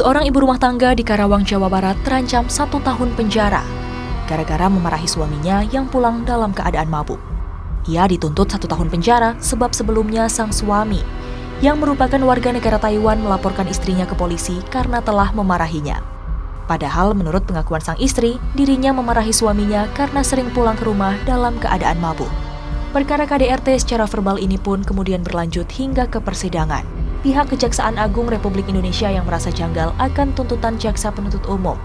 Seorang ibu rumah tangga di Karawang, Jawa Barat terancam 1 tahun penjara gara-gara memarahi suaminya yang pulang dalam keadaan mabuk. Ia dituntut 1 tahun penjara sebab sebelumnya sang suami, yang merupakan warga negara Taiwan, melaporkan istrinya ke polisi karena telah memarahinya. Padahal menurut pengakuan sang istri, dirinya memarahi suaminya karena sering pulang ke rumah dalam keadaan mabuk. Perkara KDRT secara verbal ini pun kemudian berlanjut hingga ke persidangan. Pihak Kejaksaan Agung Republik Indonesia yang merasa janggal akan tuntutan jaksa penuntut umum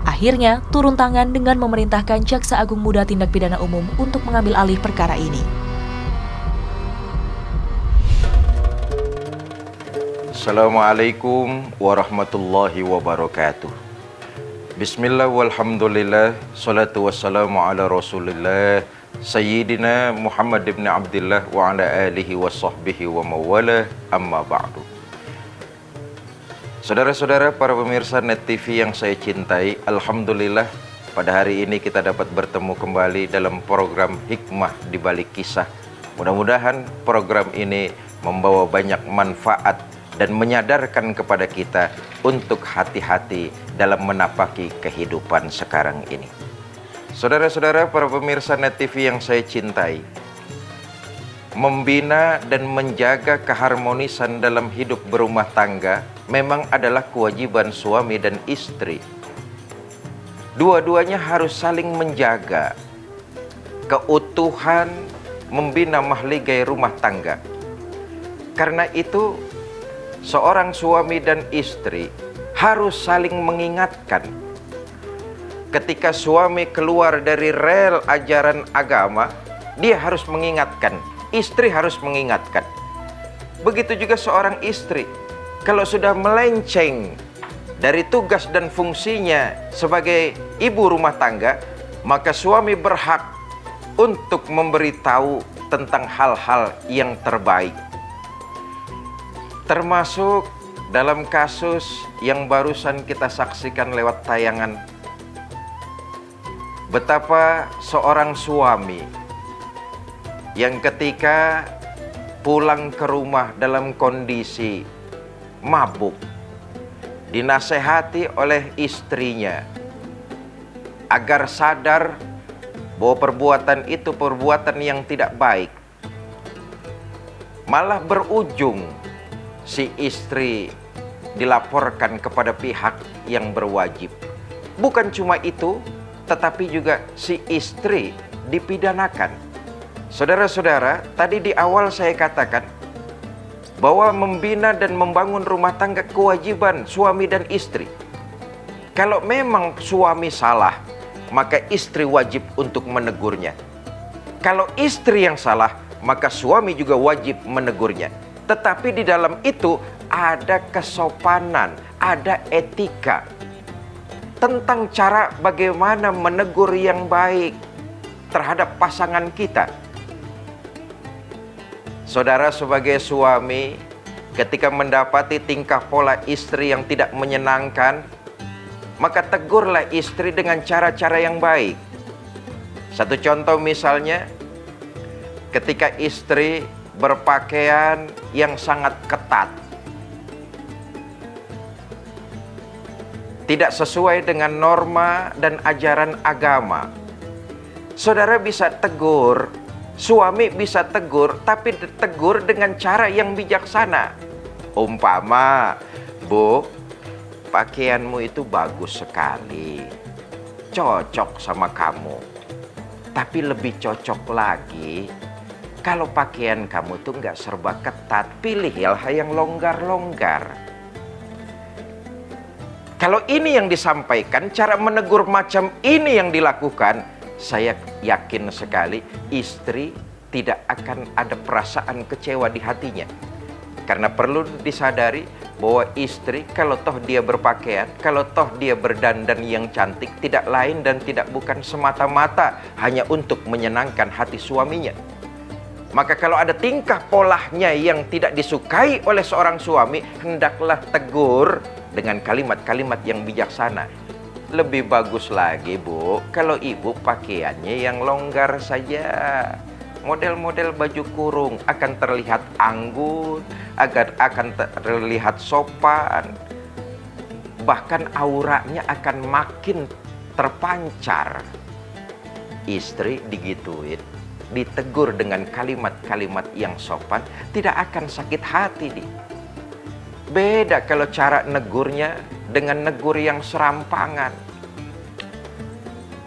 akhirnya turun tangan dengan memerintahkan Jaksa Agung Muda Tindak Pidana Umum untuk mengambil alih perkara ini. Assalamualaikum warahmatullahi wabarakatuh. Bismillah walhamdulillah, salatu wassalamu ala rasulillah, Sayyidina Muhammad ibn Abdullah wa ala alihi wa sahbihi wa mawala, amma ba'du. Saudara-saudara para pemirsa Net TV yang saya cintai, alhamdulillah pada hari ini kita dapat bertemu kembali dalam program Hikmah di Balik Kisah. Mudah-mudahan program ini membawa banyak manfaat dan menyadarkan kepada kita untuk hati-hati dalam menapaki kehidupan sekarang ini. Saudara-saudara para pemirsa Net TV yang saya cintai, membina dan menjaga keharmonisan dalam hidup berumah tangga memang adalah kewajiban suami dan istri. Dua-duanya harus saling menjaga keutuhan, membina mahligai rumah tangga. Karena itu, seorang suami dan istri harus saling mengingatkan. Ketika suami keluar dari rel ajaran agama, dia harus mengingatkan, istri harus mengingatkan. Begitu juga seorang istri, kalau sudah melenceng dari tugas dan fungsinya sebagai ibu rumah tangga, maka suami berhak untuk memberitahu tentang hal-hal yang terbaik. Termasuk dalam kasus yang barusan kita saksikan lewat tayangan, betapa seorang suami yang ketika pulang ke rumah dalam kondisi mabuk, dinasehati oleh istrinya agar sadar bahwa perbuatan itu perbuatan yang tidak baik. Malah berujung si istri dilaporkan kepada pihak yang berwajib. Bukan cuma itu, tetapi juga si istri dipidanakan. Saudara-saudara, tadi di awal saya katakan bahwa membina dan membangun rumah tangga kewajiban suami dan istri. Kalau memang suami salah, maka istri wajib untuk menegurnya. Kalau istri yang salah, maka suami juga wajib menegurnya. Tetapi di dalam itu ada kesopanan, ada etika tentang cara bagaimana menegur yang baik terhadap pasangan kita. Saudara sebagai suami, ketika mendapati tingkah pola istri yang tidak menyenangkan, maka tegurlah istri dengan cara-cara yang baik. Satu contoh misalnya, ketika istri berpakaian yang sangat ketat, tidak sesuai dengan norma dan ajaran agama, saudara bisa tegur. Suami bisa tegur, tapi tegur dengan cara yang bijaksana. Umpama, Bu, pakaianmu itu bagus sekali, cocok sama kamu. Tapi lebih cocok lagi, kalau pakaian kamu tuh nggak serba ketat, pilih yang longgar-longgar. Kalau ini yang disampaikan, cara menegur macam ini yang dilakukan, saya yakin sekali istri tidak akan ada perasaan kecewa di hatinya. Karena perlu disadari bahwa istri kalau toh dia berpakaian, kalau toh dia berdandan yang cantik, tidak lain dan tidak bukan semata-mata hanya untuk menyenangkan hati suaminya. Maka kalau ada tingkah polanya yang tidak disukai oleh seorang suami, hendaklah tegur dengan kalimat-kalimat yang bijaksana. Lebih bagus lagi, Bu, kalau ibu pakaiannya yang longgar saja. Model-model baju kurung akan terlihat anggun, akan terlihat sopan. bahkan auranya akan makin terpancar. Istri digituin, ditegur dengan kalimat-kalimat yang sopan, tidak akan sakit hati di. Beda kalau cara negurnya dengan negur yang serampangan.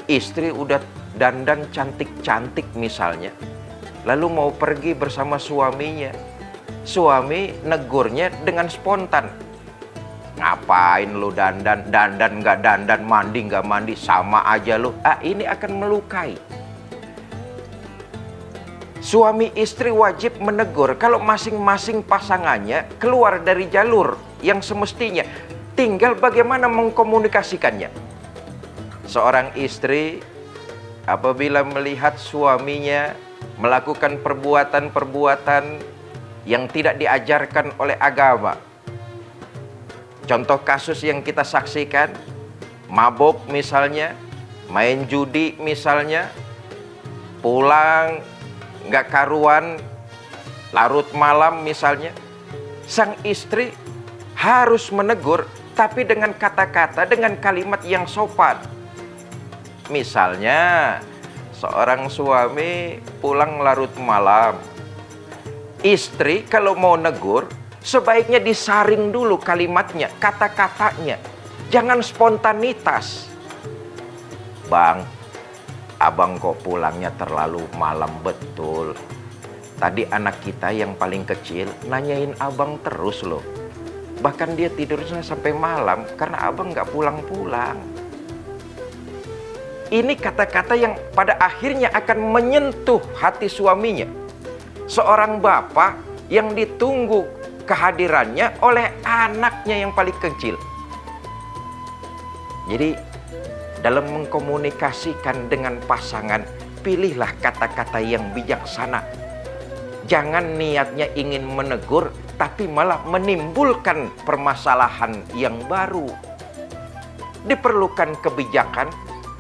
Istri udah dandan cantik-cantik misalnya, lalu mau pergi bersama suaminya. Suami negurnya dengan spontan. Ngapain lu dandan? Dandan nggak dandan, mandi nggak mandi, sama aja lu. Ini akan melukai. Suami istri wajib menegur kalau masing-masing pasangannya keluar dari jalur yang semestinya. Tinggal bagaimana mengkomunikasikannya. Seorang istri apabila melihat suaminya melakukan perbuatan-perbuatan yang tidak diajarkan oleh agama. Contoh kasus yang kita saksikan, mabuk misalnya, main judi misalnya, pulang nggak karuan, larut malam misalnya. Sang istri harus menegur, tapi dengan kata-kata, dengan kalimat yang sopan. Misalnya, seorang suami pulang larut malam. Istri kalau mau negur, sebaiknya disaring dulu kalimatnya, kata-katanya. Jangan spontanitas. Bang, abang kok pulangnya terlalu malam betul. Tadi anak kita yang paling kecil nanyain abang terus loh. Bahkan dia tidurnya sampai malam karena abang nggak pulang-pulang. Ini kata-kata yang pada akhirnya akan menyentuh hati suaminya. Seorang bapak yang ditunggu kehadirannya oleh anaknya yang paling kecil. Jadi dalam mengkomunikasikan dengan pasangan, pilihlah kata-kata yang bijaksana. Jangan niatnya ingin menegur, tapi malah menimbulkan permasalahan yang baru. Diperlukan kebijakan,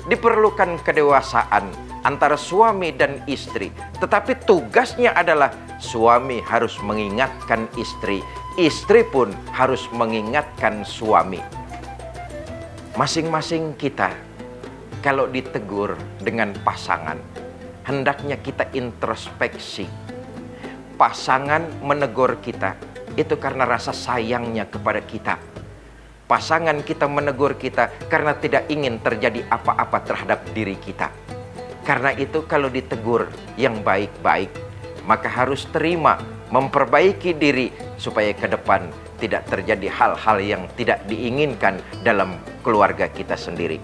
diperlukan kedewasaan antara suami dan istri. Tetapi tugasnya adalah suami harus mengingatkan istri, istri pun harus mengingatkan suami. Masing-masing kita kalau ditegur dengan pasangan, hendaknya kita introspeksi. Pasangan menegur kita itu karena rasa sayangnya kepada kita. Pasangan kita menegur kita karena tidak ingin terjadi apa-apa terhadap diri kita. Karena itu kalau ditegur yang baik-baik, maka harus terima, memperbaiki diri supaya ke depan tidak terjadi hal-hal yang tidak diinginkan dalam keluarga kita sendiri.